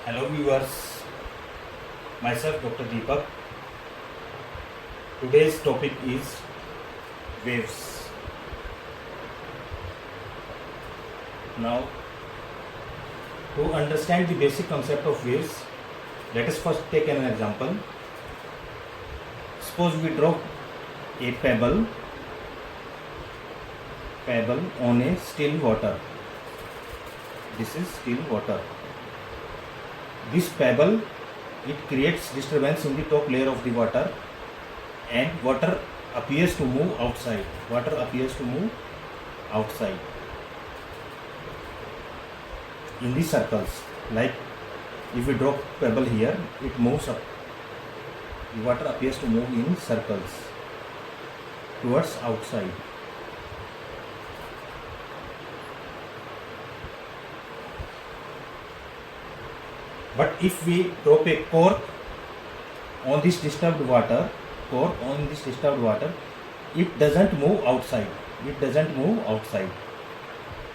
Hello viewers, myself Dr. Deepak. Today's topic is waves. Now, to understand the basic concept of waves, let us first take an example. Suppose we drop a pebble on a still water. This is still water. This pebble, it creates disturbance in the top layer of the water, and water appears to move outside. In the circles. Like if we drop pebble here, it moves up. The water appears to move in circles towards outside. But if we drop a cork on this disturbed water, it doesn't move outside.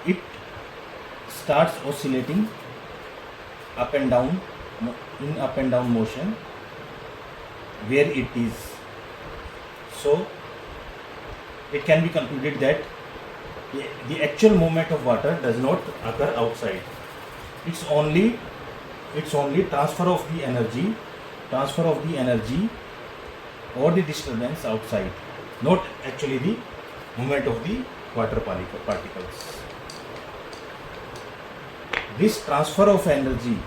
It starts oscillating up and down motion where it is. So it can be concluded that the actual movement of water does not occur outside. It's only transfer of the energy or the disturbance outside, not actually the movement of the water particles. This transfer of energy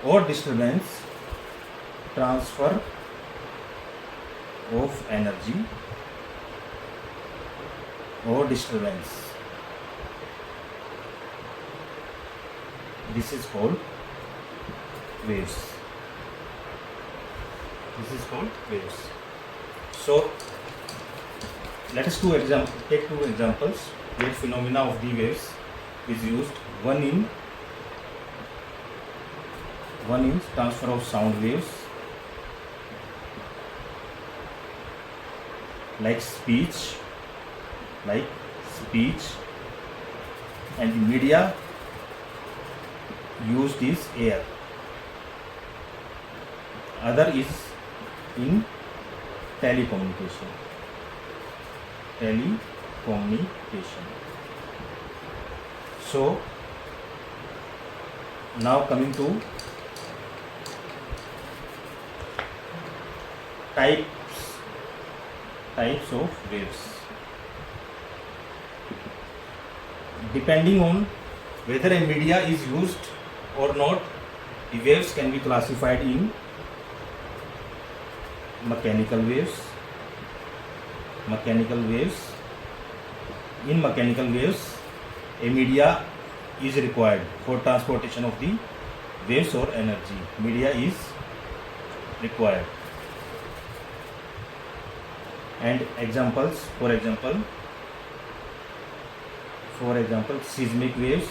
or disturbance, this is called waves. So let us take two examples where phenomena of the waves is used. One in transfer of sound waves, like speech, and the media used is air. Other is in telecommunication. So now coming to types of waves. Depending on whether a media is used or not, the waves can be classified in mechanical waves. In mechanical waves, a media is required for transportation of the waves or energy. Media is required. And examples, for example, seismic waves,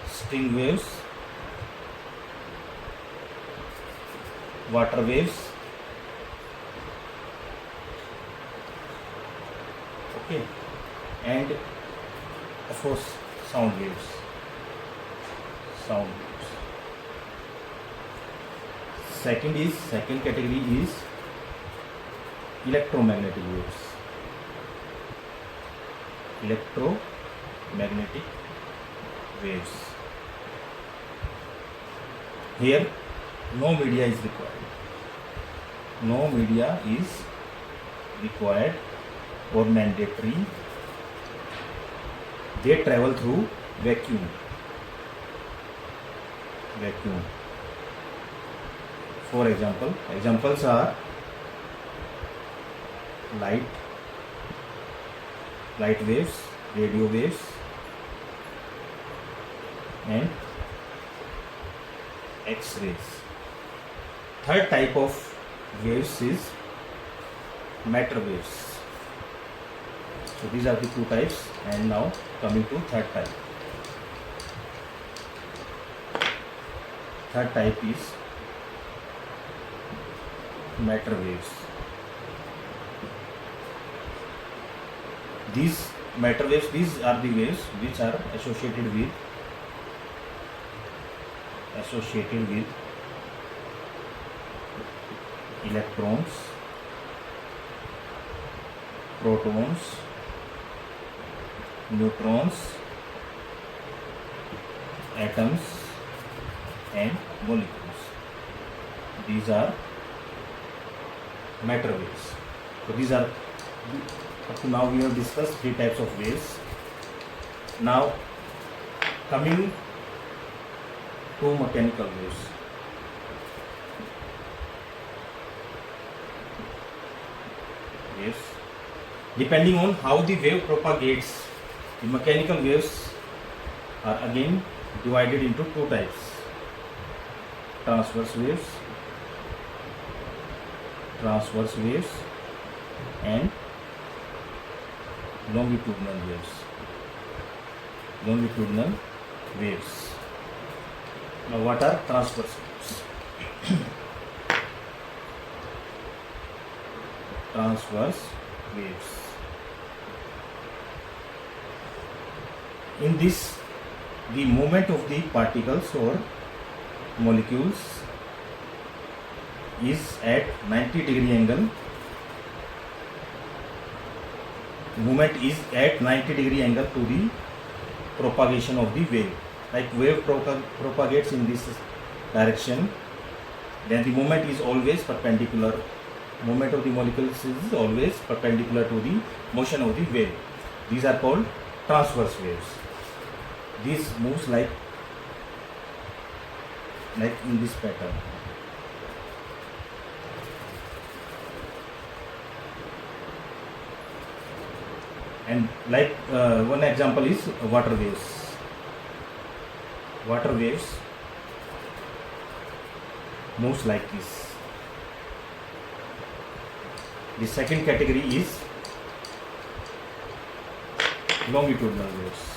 string waves, water waves, and of course sound waves. Second category is electromagnetic waves. Here no media is required or mandatory. They travel through vacuum. For examples are light waves, radio waves, and X-rays. Third type of waves is matter waves. So these are the two types, and now coming to third type. Third type is matter waves. These matter waves, these are the waves which are associated with electrons, protons, neutrons, atoms and molecules. These are matter waves. So these are, up to now we have discussed three types of waves. Now coming to mechanical waves. Depending on how the wave propagates, the mechanical waves are again divided into two types: transverse waves and longitudinal waves. Now what are transverse waves? Transverse waves. In this, the movement of the particles or molecules is at 90-degree angle. Movement is at 90-degree angle to the propagation of the wave. Like wave propagates in this direction, then the movement is always perpendicular. Movement of the molecules is always perpendicular to the motion of the wave. These are called transverse waves. This moves like in this pattern. And like one example is water waves. Water waves moves like this. The second category is longitudinal waves.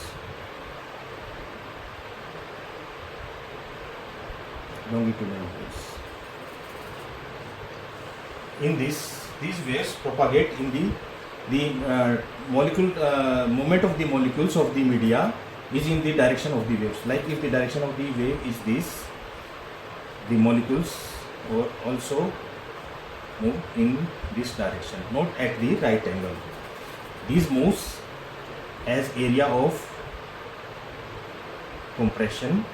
In this, these waves propagate in the molecule movement of the molecules of the media is in the direction of the waves. Like if the direction of the wave is this, the molecules also move in this direction, not at the right angle. These moves as area of compression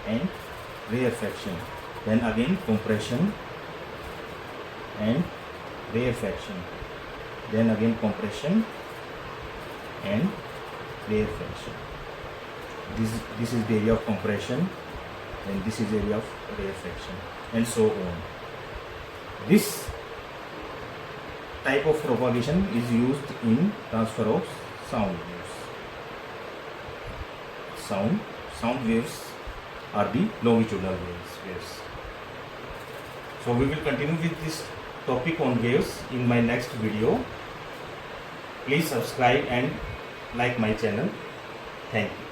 and rarefaction, then again compression and rarefaction, then again compression and rarefaction. This is the area of compression and this is the area of rarefaction, and so on. This type of propagation is used in transfer of sound waves. Sound waves are the longitudinal waves. So we will continue with this topic on waves in my next video. Please subscribe and like my channel. Thank you.